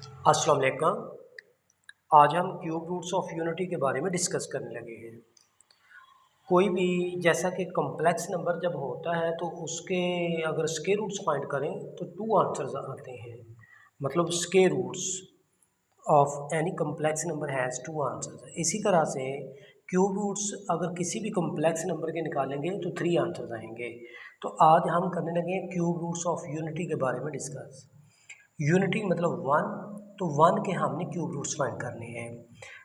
अस्सलाम वालेकुम। आज हम क्यूब रूट्स ऑफ यूनिटी के बारे में डिस्कस करने लगे हैं। कोई भी जैसा कि कॉम्प्लेक्स नंबर जब होता है तो उसके अगर स्क्वायर रूट्स फाइंड करें तो टू आंसर्स आते हैं। मतलब square roots of any complex number has two answers. इसी तरह से क्यूब रूट्स अगर किसी भी कॉम्प्लेक्स नंबर के निकालेंगे तो थ्री आंसर्स आएंगे। तो आज हम करने लगे हैं क्यूब रूट्स ऑफ यूनिटी के बारे में डिस्कस। यूनिटी मतलब वन, तो वन के हमने क्यूब रूट्स फाइंड करने हैं।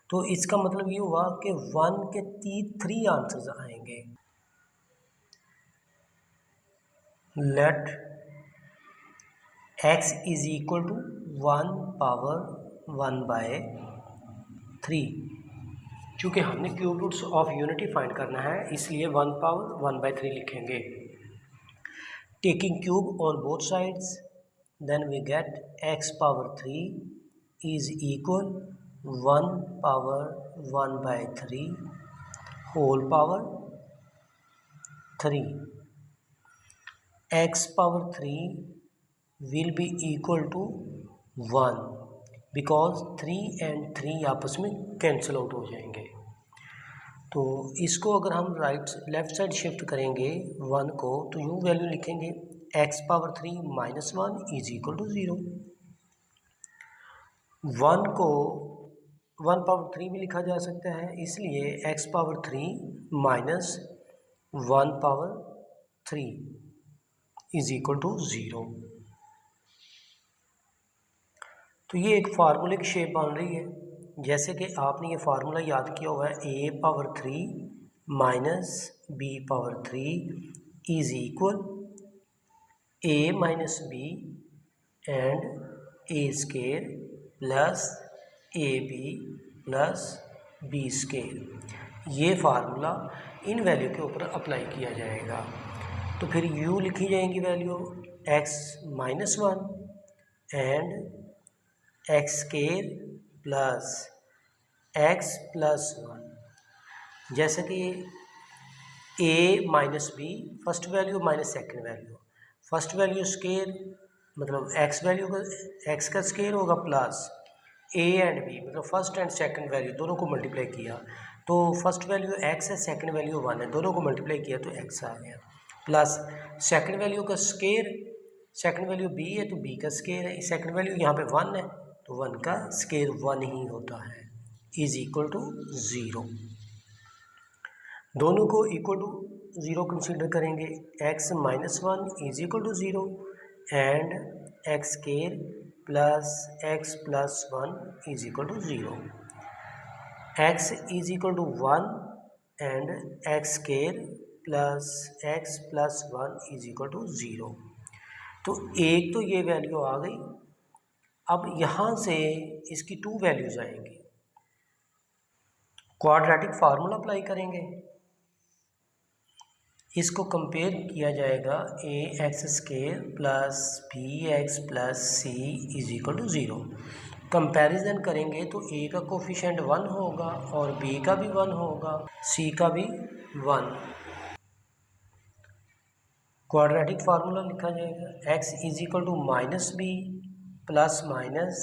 तो इसका मतलब ये हुआ कि वन के थ्री आंसर्स आएंगे। Let x is equal to 1 power 1 bye 3। चूँकि हमने cube roots of unity find करना है इसलिए 1 पावर 1 बाय 3 लिखेंगे। Taking cube on both sides then we get x power 3 is equal 1 power 1 by 3 whole power 3. X power 3 will be equal to 1 because 3 and 3 आपस में cancel out हो जाएंगे। तो इसको अगर हम लेफ़्ट साइड शिफ्ट करेंगे 1 को तो यूँ वैल्यू लिखेंगे x power 3 minus 1 is equal to 0। 1 को 1 पावर 3 भी लिखा जा सकता है, इसलिए x power 3 minus 1 power 3 is equal to 0। तो ये एक फार्मूले की शेप बन रही है। जैसे कि आपने ये फार्मूला याद किया हुआ है a power 3 minus b power 3 is equal a minus b and a square plus a b plus b square. ये फार्मूला इन वैल्यू के ऊपर अप्लाई किया जाएगा। तो फिर u लिखी जाएंगी value x minus 1 and x square plus x plus 1। जैसे कि a minus b first value minus second value. First value square मतलब x वैल्यू का x का स्केयर होगा प्लस a एंड b मतलब फर्स्ट एंड सेकंड वैल्यू दोनों को multiply किया तो फर्स्ट वैल्यू x है, सेकंड वैल्यू 1 है, दोनों को मल्टीप्लाई किया तो x आ गया प्लस सेकंड वैल्यू का स्केयर, सेकंड वैल्यू b है तो b का स्केयर है, सेकंड वैल्यू यहाँ पे 1 है तो 1 का स्केयर 1 ही होता है इज इक्वल टू 0। दोनों को इक्वल टू 0 कंसीडर करेंगे। x minus 1 is equal to 0 and x square plus x plus 1 is equal to 0। x is equal to 1 and x square plus x plus 1 is equal to 0। तो एक तो ये value आ गई। अब यहाँ से इसकी टू वैल्यूज आएंगी। क्वाड्रेटिक फार्मूला अप्लाई करेंगे, इसको कंपेयर किया जाएगा A X square plus B X plus C is equal to 0। Comparison करेंगे तो ए का कोफिशिएंट 1 होगा और बी का भी 1 होगा, सी का भी 1। क्वाड्रेटिक फार्मूला लिखा जाएगा x is equal to minus b plus minus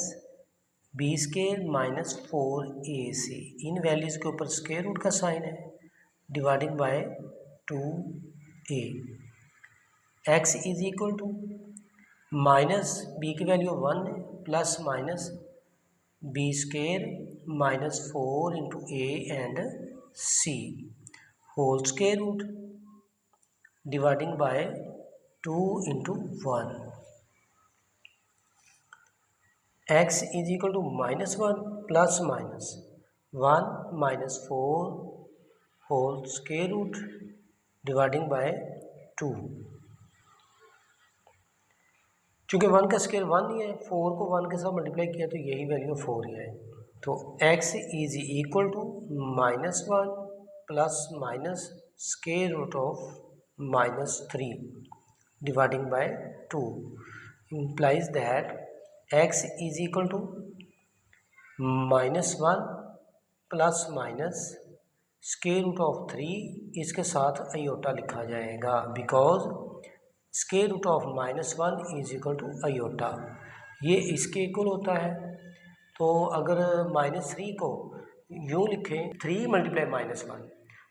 b square minus 4ac। इन वैल्यूज़ के ऊपर स्क्वायर रूट का साइन है dividing by 2a। x is equal to minus b की वैल्यू 1 है plus minus b square minus 4 into a and c whole square root dividing by 2 into 1। x is equal to minus 1 plus minus 1 minus 4 whole square root dividing by 2। चूँकि 1 का square 1 ही है, 4 को 1 के साथ multiply किया तो यही वैल्यू 4 ही है। तो x is equal to minus 1 plus minus square root of minus 3 dividing by 2 implies that x is equal to minus 1 plus minus square root of 3 इसके साथ आयोटा लिखा जाएगा because square root of minus 1 is equal to iota. ये इसके equal होता है तो अगर -3 को यूँ लिखें 3 × -1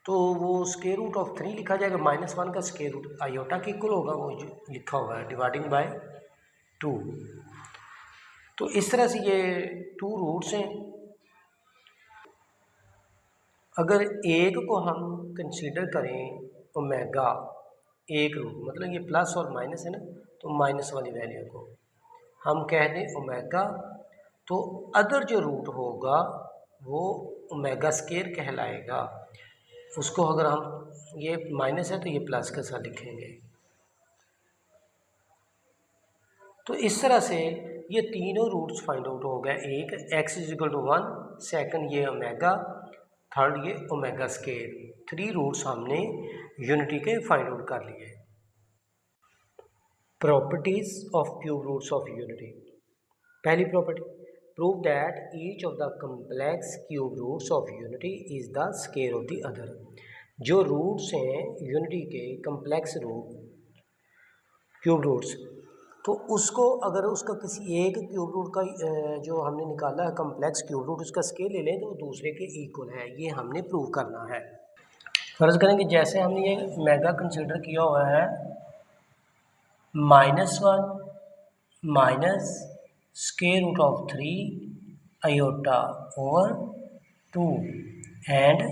तो वो स्क्वायर रूट ऑफ 3 लिखा जाएगा, -1 का स्क्वायर रूट आयोटा के इक्वल होगा, वो लिखा हुआ है डिवाइडिंग बाय 2। तो इस तरह से ये 2 रूट्स हैं। अगर एक को हम कंसीडर करें ओमेगा एक रूट, मतलब ये प्लस और माइनस है ना, तो माइनस वाली वैल्यू को हम कह दें ओमेगा, तो अदर जो रूट होगा वो ओमेगा स्क्वायर कहलाएगा। उसको अगर हम, ये माइनस है तो ये प्लस के साथ लिखेंगे। तो इस तरह से ये तीनों रूट्स फाइंड आउट हो गए। एक x = 1, सेकंड ये ओमेगा, थर्ड ये ओमेगा स्क्वायर। 3 रूट्स हमने यूनिटी के फाइंड आउट कर लिए। Properties of cube roots of unity. पहली property, prove that each of the complex cube roots of unity is the square of the other. जो roots हैं unity के complex root cube roots, तो उसको अगर उसका किसी एक क्यूब रूट का जो हमने निकाला है कम्प्लेक्स क्यूब रूट, उसका स्केल ले लें तो वो दूसरे के इक्वल है, ये हमने प्रूव करना है। फर्ज करेंगे जैसे हमने ये मेगा कंसीडर किया हुआ है -1 minus square root of 3 iota over 2 and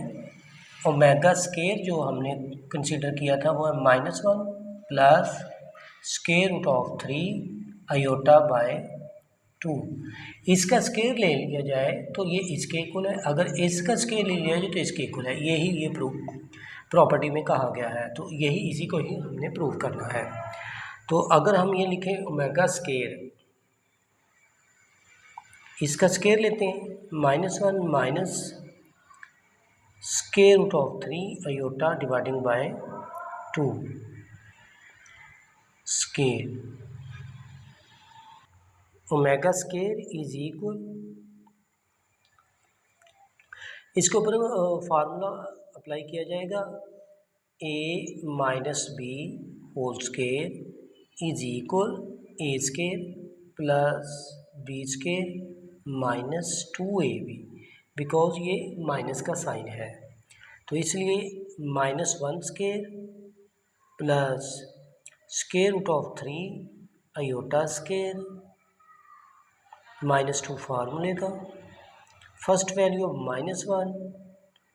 omega square जो हमने कंसीडर किया था वो है -1 plus square root of 3 iota by 2। इसका स्क्वायर ले लिया जाए तो ये इसके इक्वल है, अगर इसका स्क्वायर ले लिया जाए तो इसके इक्वल है। यही ये प्रूफ प्रॉपर्टी में कहा गया है, तो यही इसी को ही हमने प्रूव करना है। तो अगर हम ये लिखें ओमेगा स्क्वायर, इसका स्क्वायर लेते हैं -1 minus square root of 3 iota dividing by 2 square omega square is equal, इसके ऊपर फार्मूला अप्लाई किया जाएगा, a minus b whole square is equal a square plus b square minus 2ab, because ये minus का sign है तो इसलिए -1 square plus square root of 3 iota square -2 फार्मूले का, first value -1,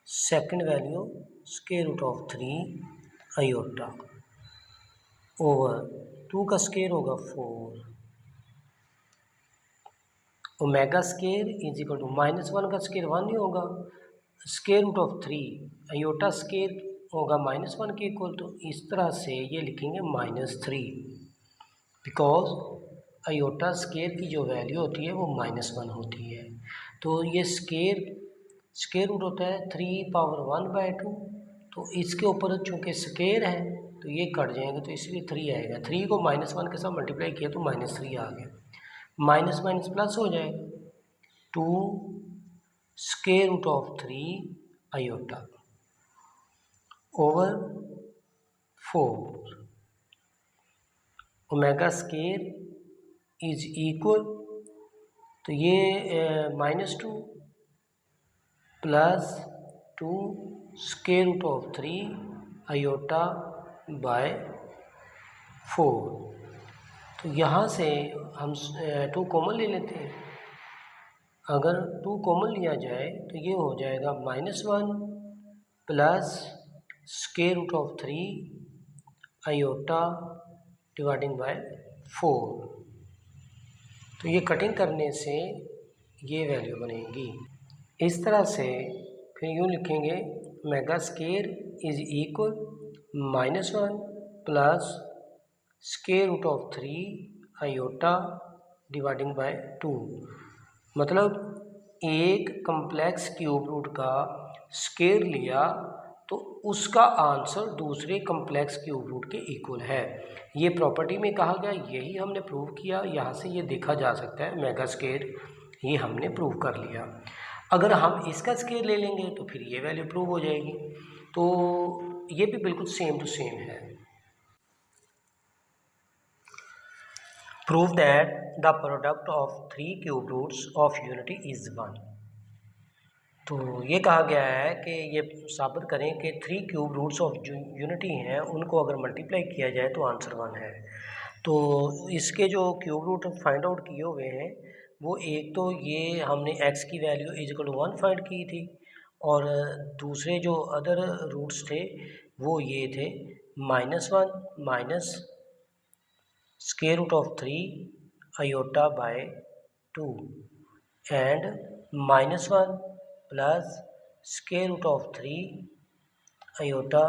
second value square root of 3 iota over 2 का square होगा 4। Omega square is equal to -1 का स्क्वायर 1 नहीं होगा, square root of 3 iota square होगा -1 के इक्वल, तो इस तरह से ये लिखेंगे -3, बिकॉज आयोटा स्क्वायर की जो वैल्यू होती है वो -1 होती है। तो ये स्क्वायर रूट होता है 3⁻1/2, तो इसके ऊपर चूँकि स्क्वायर है तो ये कट जाएंगे, तो इसलिए 3 आएगा। 3 को -1 के साथ मल्टीप्लाई किया तो -3 आ गया, माइनस माइनस प्लस हो जाएगा, 2 square root of 3 iota over 4 omega square is equal, तो ये -2 plus 2 square root of 3 iota by 4। तो यहाँ से हम 2 कॉमन ले लेते हैं, अगर 2 कॉमन लिया जाए तो ये हो जाएगा -1 plus square root of 3 iota dividing by 4। तो ये कटिंग करने से ये वैल्यू बनेगी। इस तरह से फिर यूँ लिखेंगे omega square is equal -1 plus square root of 3 iota dividing by 2। मतलब एक कम्प्लेक्स क्यूब रूट का स्क्वायर लिया तो उसका आंसर दूसरे कम्प्लेक्स क्यूब रूट के इक्वल है। ये प्रॉपर्टी में कहा गया, यही हमने प्रूव किया। यहाँ से ये देखा जा सकता है मेगा स्क्वायर, ये हमने प्रूव कर लिया। अगर हम इसका स्क्वायर ले लेंगे तो फिर ये वैल्यू प्रूव हो जाएगी। तो ये भी बिल्कुल सेम टू सेम है। Prove that the product of three cube roots of unity is 1। तो ये कहा गया है कि ये साबित करें कि three cube roots of unity हैं उनको अगर मल्टीप्लाई किया जाए तो आंसर 1 है। तो इसके जो क्यूब रूट फाइंड आउट किए हुए हैं वो एक तो ये हमने x की value is equal to 1 find की थी और दूसरे जो अदर रूट्स थे वो ये थे -1 minus square root of 3 iota by 2 and -1 plus square root of 3 iota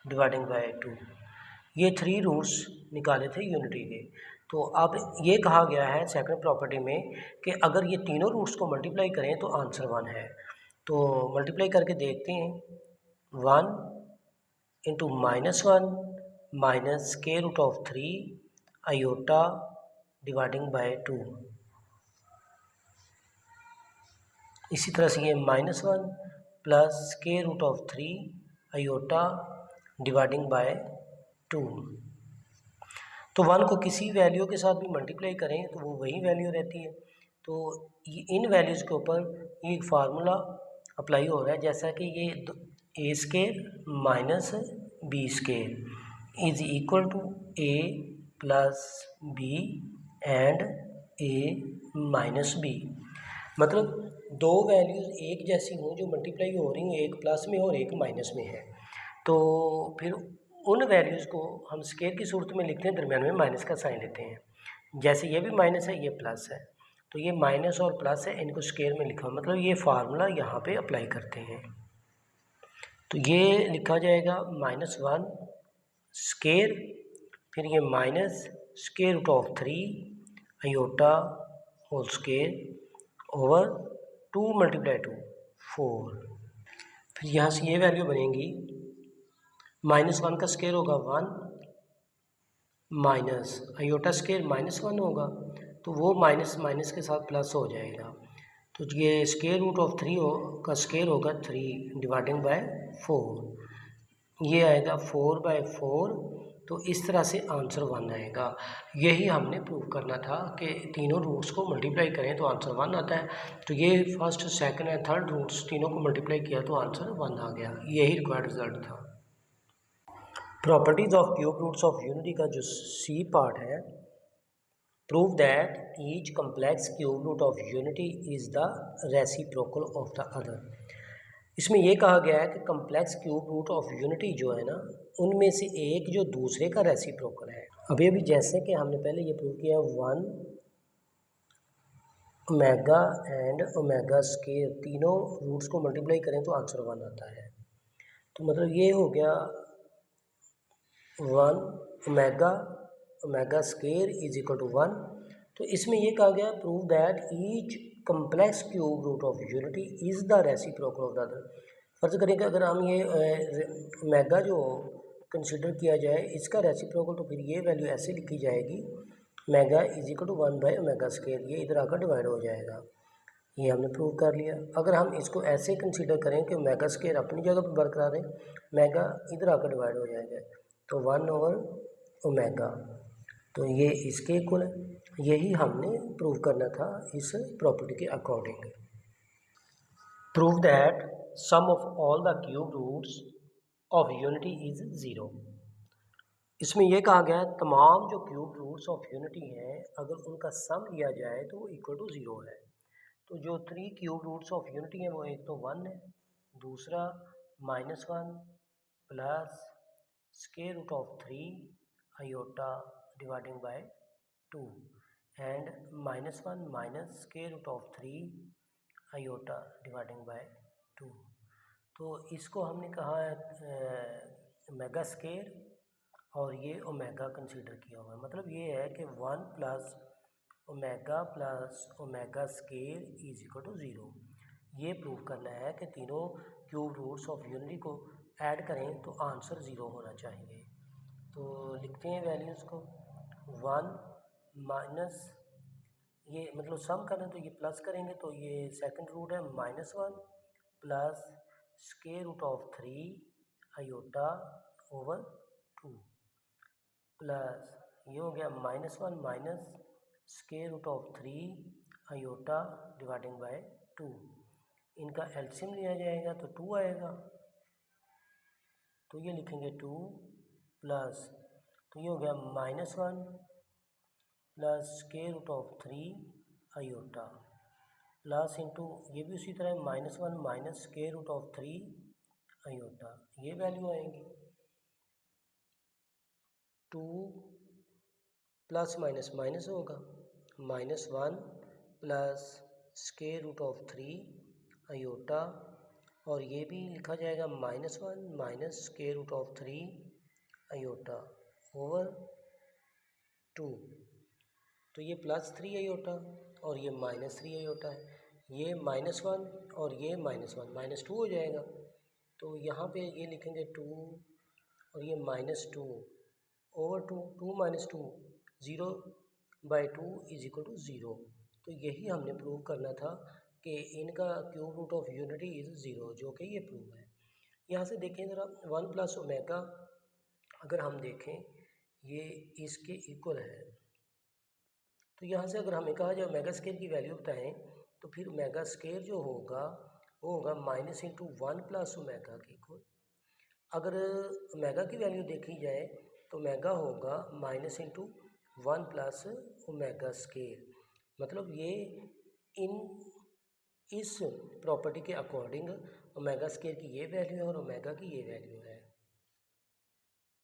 dividing by 2। ये थ्री रूट्स निकाले थे यूनिटी के। तो अब ये कहा गया है सेकंड प्रॉपर्टी में कि अगर ये तीनों रूट्स को मल्टीप्लाई करें तो आंसर 1 है। तो मल्टीप्लाई करके देखते हैं। 1 into -1 minus square root of 3 iota dividing by 2। इसी तरह से ये -1 plus square root of 3 iota dividing by 2। तो 1 को किसी वैल्यू के साथ भी मल्टीप्लाई करें तो वो वही वैल्यू रहती है। तो इन वैल्यूज़ के ऊपर ये एक फार्मूला अप्लाई हो रहा है, जैसा कि ये a² minus b² is equal to a plus B and a minus B. मतलब दो वैल्यूज़ एक जैसी हों जो मल्टीप्लाई हो रही हैं, एक प्लस में और एक माइनस में है, तो फिर उन वैल्यूज़ को हम स्क्वायर की सूरत में लिखते हैं, दरम्यान में माइनस का साइन लेते हैं। जैसे ये भी माइनस है, ये प्लस है, तो ये माइनस और प्लस है, इनको स्क्वायर में लिखा, मतलब ये फार्मूला यहाँ पे अप्लाई करते हैं। तो ये लिखा जाएगा -1 स्क्वायर, फिर ये minus square root of 3 iota whole square over 2 multiply 2 4। फिर यहाँ से ये वैल्यू बनेगी -1 का स्क्वायर होगा 1 माइनस आयोटा स्क्वायर -1 होगा, तो वो माइनस माइनस के साथ प्लस हो जाएगा। तो ये स्क्वायर रूट ऑफ 3 का स्क्वायर होगा 3 डिवाइडिंग बाय 4, ये आएगा 4/4। तो इस तरह से आंसर 1 आएगा। यही हमने प्रूव करना था कि तीनों रूट्स को मल्टीप्लाई करें तो आंसर 1 आता है। तो ये first second and third roots तीनों को मल्टीप्लाई किया तो आंसर 1 आ गया। यही रिक्वायर्ड रिजल्ट था। Properties of cube roots of unity का जो सी पार्ट है, prove that each complex cube root of unity is the reciprocal of the other. इसमें यह कहा गया है कि complex cube root of unity जो है ना, उनमें से एक जो दूसरे का रेसिप्रोकल है। अभी जैसे कि हमने पहले ये प्रूव किया 1 ओमेगा एंड ओमेगा स्क्वायर, तीनों रूट्स को मल्टीप्लाई करें तो आंसर 1 आता है। तो मतलब ये हो गया 1 omega square is equal to 1। तो इसमें ये कहा गया prove that each complex cube root of unity is the reciprocal of the other. फर्ज करें कि अगर हम ये ओमेगा जो कंसिडर किया जाए इसका रेसिप्रोकल, तो फिर ये वैल्यू ऐसे लिखी जाएगी ओमेगा इज इक्वल टू 1/ओमेगा स्क्वायर, ये इधर आकर डिवाइड हो जाएगा। ये हमने प्रूव कर लिया। अगर हम इसको ऐसे कंसीडर करें कि ओमेगा स्क्वायर अपनी जगह पर बरकरार है, ओमेगा इधर आकर डिवाइड हो जाएगा, तो 1/ओमेगा, तो ये इसके इक्वल है। यही हमने प्रूव करना था इस प्रॉपर्टी के according. Prove that sum of all the cube roots of unity is 0। इसमें यह कहा गया है तमाम जो क्यूब रूट्स ऑफ यूनिटी हैं अगर उनका सम लिया जाए तो वो इक्वल टू 0 है। तो जो three cube roots of unity हैं वो एक तो 1 है, दूसरा -1 plus square root of 3 iota dividing by 2 and -1 minus square root of 3 iota dividing by 2। तो इसको हमने कहा है ओमेगा स्क्वायर और ये ओमेगा कंसीडर किया हुआ है। मतलब ये है कि 1 plus omega square is equal to 0। ये प्रूव करना है कि तीनों क्यूब रूट्स ऑफ यूनिटी को ऐड करें तो आंसर 0 होना चाहिए। तो लिखते हैं वैल्यूज़ को। 1 माइनस, ये मतलब सम करें तो ये प्लस करेंगे, तो ये सेकंड रूट है -1 plus square root of 3 iota over 2 plus ये हो गया -1 minus square root of 3 iota dividing by 2। इनका एलसीएम लिया जाएगा तो 2 आएगा, तो ये लिखेंगे 2 प्लस, तो ये हो गया -1 plus square root of 3 iota plus into ये भी उसी तरह -1 minus square root of 3 iota, ये वैल्यू आएंगी 2 प्लस माइनस माइनस होगा -1 plus square root of 3 iota, और ये भी लिखा जाएगा -1 minus square root of 3 iota over 2। तो ये +3 आयोटा और ये -3 आयोटा है, ये -1 और ये -1 -2 हो जाएगा। तो यहाँ पे ये लिखेंगे 2 और ये -2 over 2, 2 minus 2 0/2 is equal to 0। तो यही हमने प्रूव करना था कि इनका cube root of unity is 0, जो कि ये प्रूव है। यहाँ से देखें ज़रा 1 प्लस ओमेगा, अगर हम देखें ये इसके इक्वल है, तो यहाँ से अगर हमें कहा जाए ओमेगा स्केयर की वैल्यू बताएं, तो फिर ओमेगा स्केयर जो होगा वो होगा -1 प्लस ओमेगा के इक्वल। अगर ओमेगा की वैल्यू देखी जाए तो ओमेगा होगा -1 प्लस ओमेगा स्केयर, मतलब ये इस प्रॉपर्टी के अकॉर्डिंग ओमेगा स्केयर की ये वैल्यू है और ओमेगा की ये वैल्यू है।